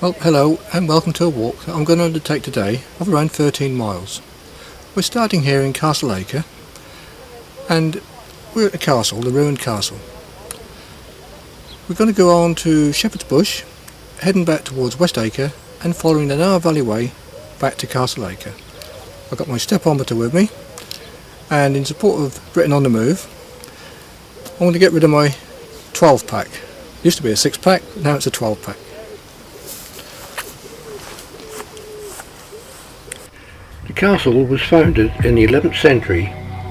Well, hello and welcome to a walk that I'm going to undertake today of around 13 miles. We're starting here in Castle Acre and we're at the castle, the ruined castle. We're going to go on to Shepherd's Bush, heading back towards West Acre and following the Nar Valley way back to Castle Acre. I've got my stepometer with me, and in support of Britain on the Move, I want to get rid of my 12 pack. Used to be a 6 pack, now it's a 12 pack. The castle was founded in the 11th century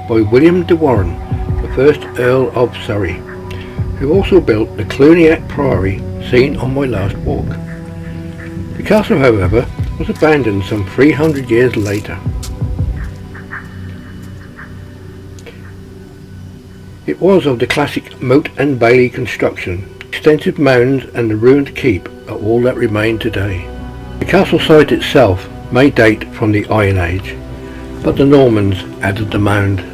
by William de Warenne, the first Earl of Surrey, who also built the Cluniac Priory seen on my last walk. The castle, however, was abandoned some 300 years later. It was of the classic moat and bailey construction. Extensive mounds and the ruined keep are all that remain today. The castle site itself may date from the Iron Age, but the Normans added the mound.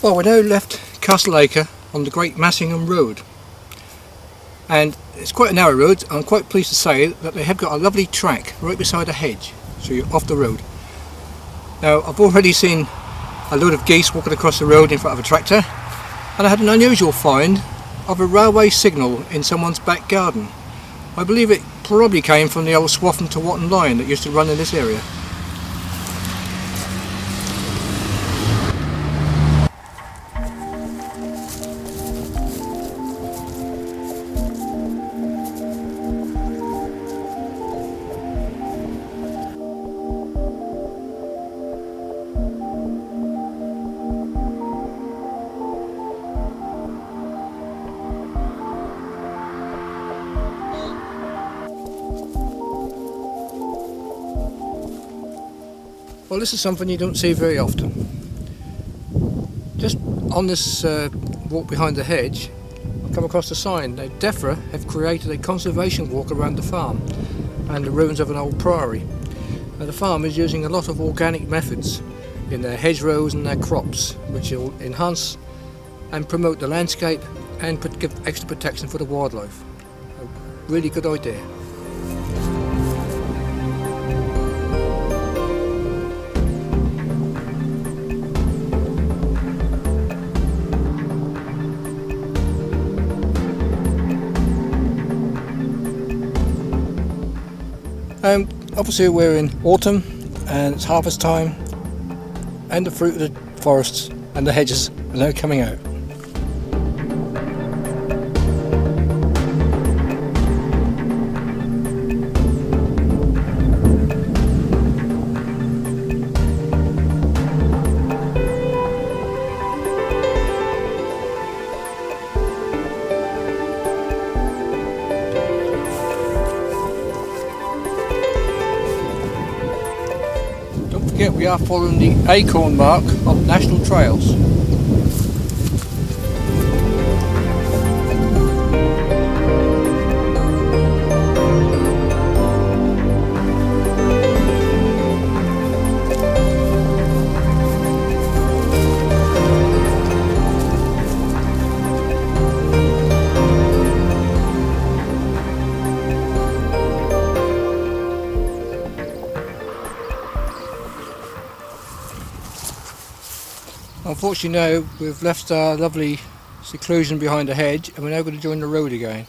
Well, we're now left Castle Acre on the Great Massingham Road, and it's quite a narrow road. I'm quite pleased to say that they have got a lovely track right beside a hedge, so you're off the road. Now, I've already seen a load of geese walking across the road in front of a tractor, and I had an unusual find of a railway signal in someone's back garden. I believe it probably came from the old Swaffham to Watton line that used to run in this area. Well, this is something you don't see very often. Just on this walk behind the hedge, I've come across a sign. Now, DEFRA have created a conservation walk around the farm and the ruins of an old priory. Now, the farm is using a lot of organic methods in their hedgerows and their crops, which will enhance and promote the landscape and give extra protection for the wildlife. A really good idea. Obviously we're in autumn and it's harvest time, and the fruit of the forests and the hedges are now coming out. We are following the acorn mark of national trails. Unfortunately now we've left our lovely seclusion behind a hedge and we're now going to join the road again.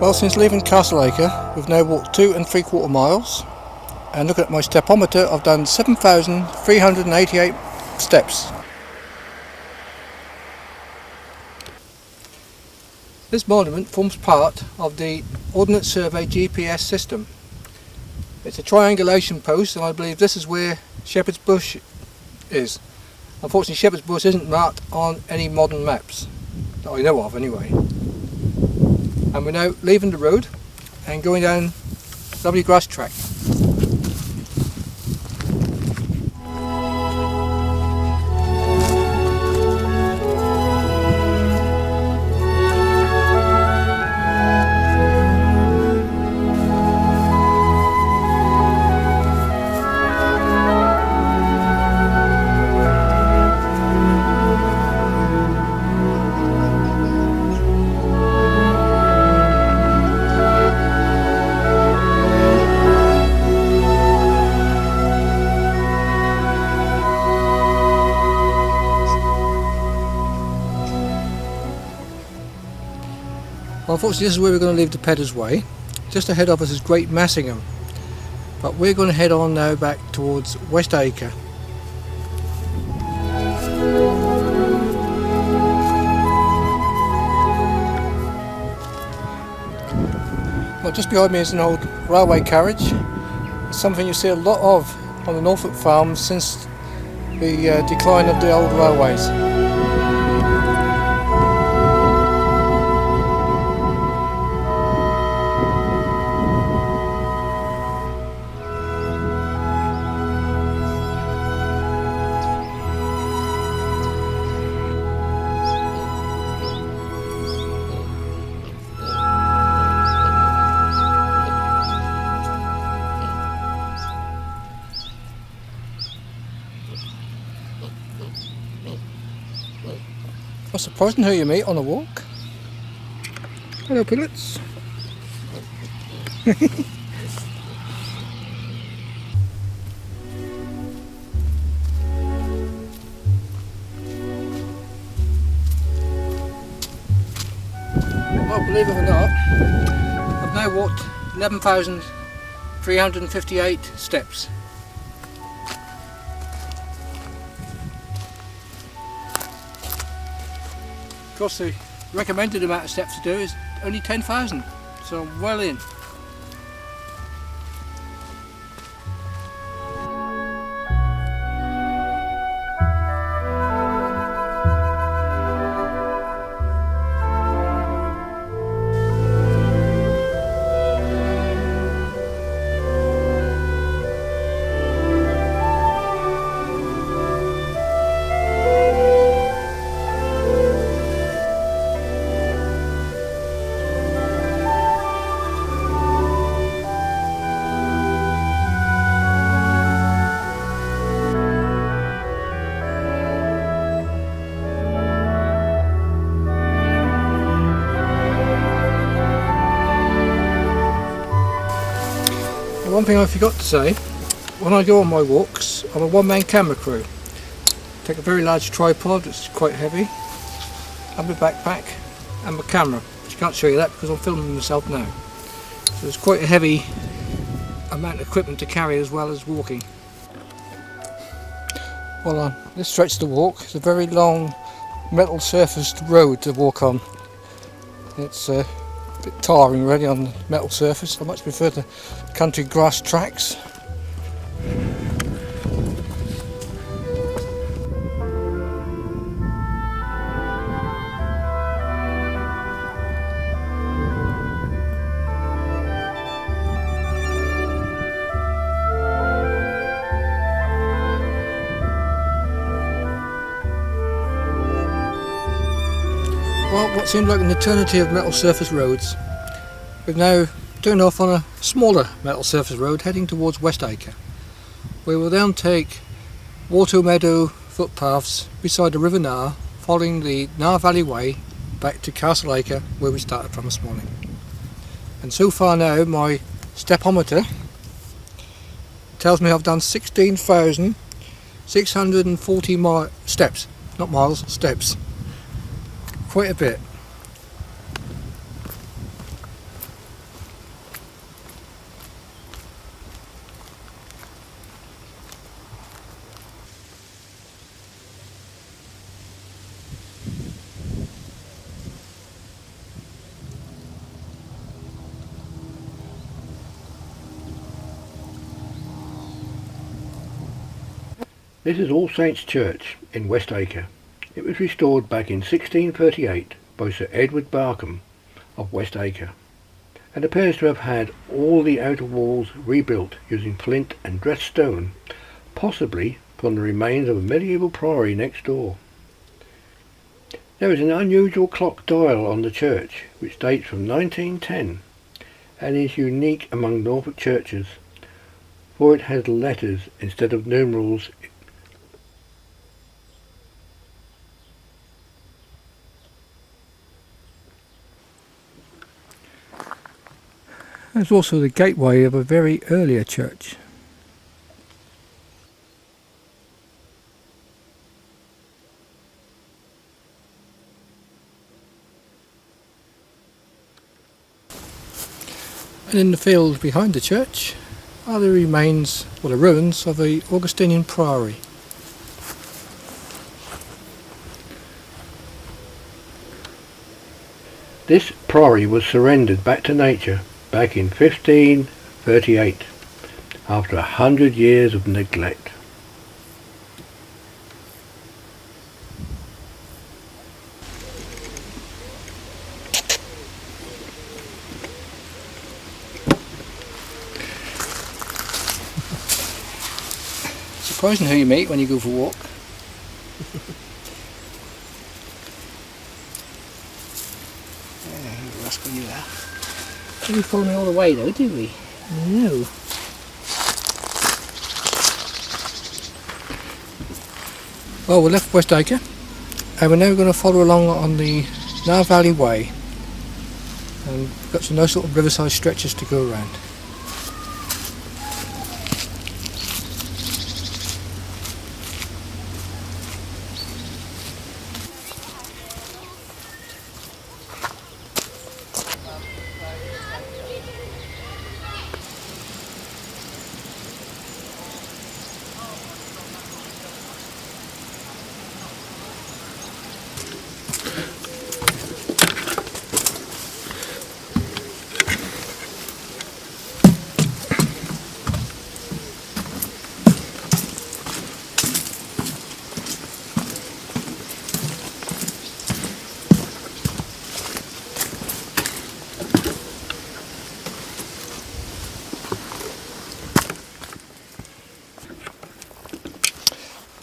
Well, since leaving Castle Acre, we've now walked 2 3/4 miles, and looking at my stepometer, I've done 7,388 steps. This monument forms part of the Ordnance Survey GPS system. It's a triangulation post, and I believe this is where Shepherd's Bush is. Unfortunately, Shepherd's Bush isn't marked on any modern maps, that I know of anyway. And we're now leaving the road and going down lovely grass track. Well, unfortunately this is where we're going to leave the Peddars Way. Just ahead of us is Great Massingham, but we're going to head on now back towards West Acre. Well, just behind me is an old railway carriage. It's something you see a lot of on the Norfolk farms since the decline of the old railways. Well, surprising who you meet on a walk. Hello, piglets. Well, believe it or not, I've now walked 11,358 steps. Of course, the recommended amount of steps to do is only 10,000, so I'm well in. one thing I forgot to say, when I go on my walks, I'm a one-man camera crew. Take a very large tripod, it's quite heavy, and my backpack, and my camera. But you can't show you that because I'm filming myself now. So it's quite a heavy amount of equipment to carry as well as walking. Well, on this stretch of the walk, it's a very long metal surfaced road to walk on. It's a bit tiring really on the metal surface. I much prefer the country grass tracks. Well, what seemed like an eternity of metal surface roads, we've now turned off on a smaller metal surface road heading towards West Acre. We will then take water meadow footpaths beside the River Nar, following the Nar Valley way back to Castle Acre where we started from this morning. And so far now my stepometer tells me I've done 16,640 steps, not miles, steps. Quite a bit. This is All Saints Church in West Acre. It was restored back in 1638 by Sir Edward Barkham of West Acre, and appears to have had all the outer walls rebuilt using flint and dressed stone, possibly from the remains of a medieval priory next door. There is an unusual clock dial on the church which dates from 1910 and is unique among Norfolk churches, for it has letters instead of numerals. There's also the gateway of a very earlier church. And in the field behind the church are the remains, or the ruins, of the Augustinian priory. This priory was surrendered back to nature back in 1538 after 100 years of neglect. Surprising who you meet when you go for a walk. Yeah, rascal you are. We follow me all the way though, do we? No. Well, we left West Acre and we're now going to follow along on the Nar Valley way, and we've got some nice little riverside stretches to go around.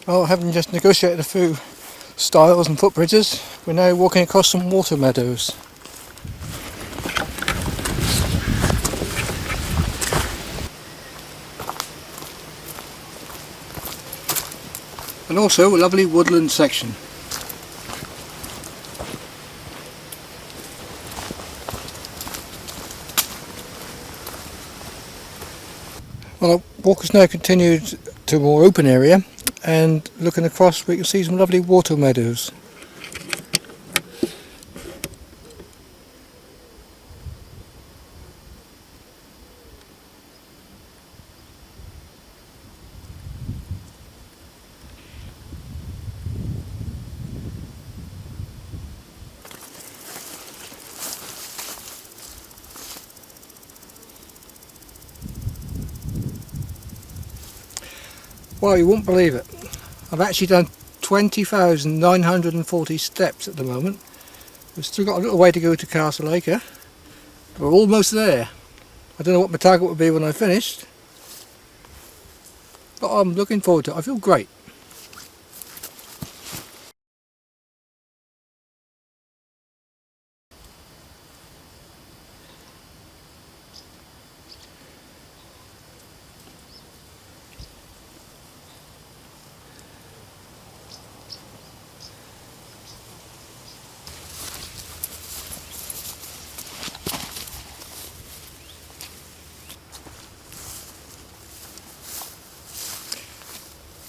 Well, having just negotiated a few stiles and footbridges, we're now walking across some water meadows. And also a lovely woodland section. Well, our walk has now continued to a more open area, and looking across we can see some lovely water meadows. Well, you won't believe it. I've actually done 20,940 steps at the moment. We've still got a little way to go to Castle Acre. We're almost there. I don't know what my target will be when I finished, but I'm looking forward to it. I feel great.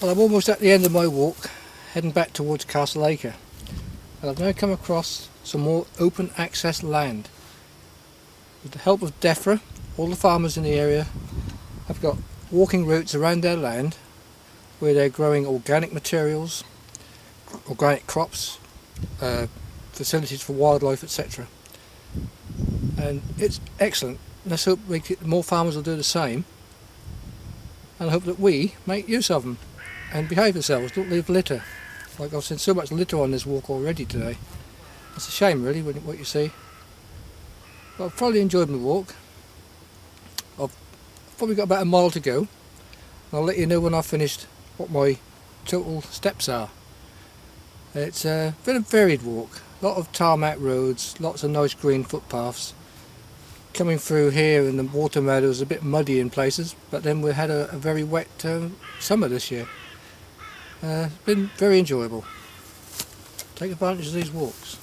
Well, I'm almost at the end of my walk, heading back towards Castle Acre. And I've now come across some more open access land. With the help of DEFRA, all the farmers in the area have got walking routes around their land where they're growing organic materials, organic crops, facilities for wildlife, etc. And it's excellent. Let's hope more farmers will do the same, and I hope that we make use of them and behave ourselves, don't leave litter. Like I've seen so much litter on this walk already today. It's a shame really what you see. But I've probably enjoyed my walk. I've probably got about a mile to go. I'll let you know when I've finished what my total steps are. It's been a varied walk. A lot of tarmac roads, lots of nice green footpaths. Coming through here in the water meadows, a bit muddy in places, but then we had a very wet summer this year. It's been very enjoyable. Take advantage of these walks.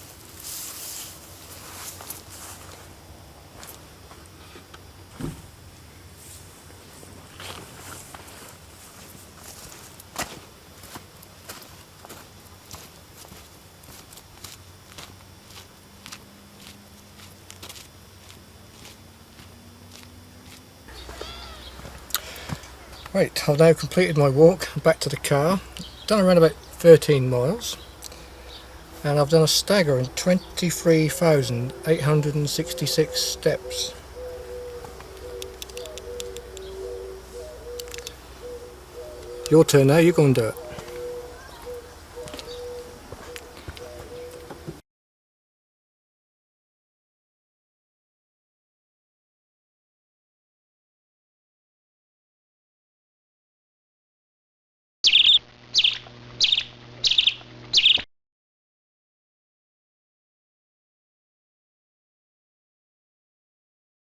Right, I've now completed my walk back to the car. Done around about 13 miles, and I've done a staggering 23,866 steps. Your turn now, you go and do it.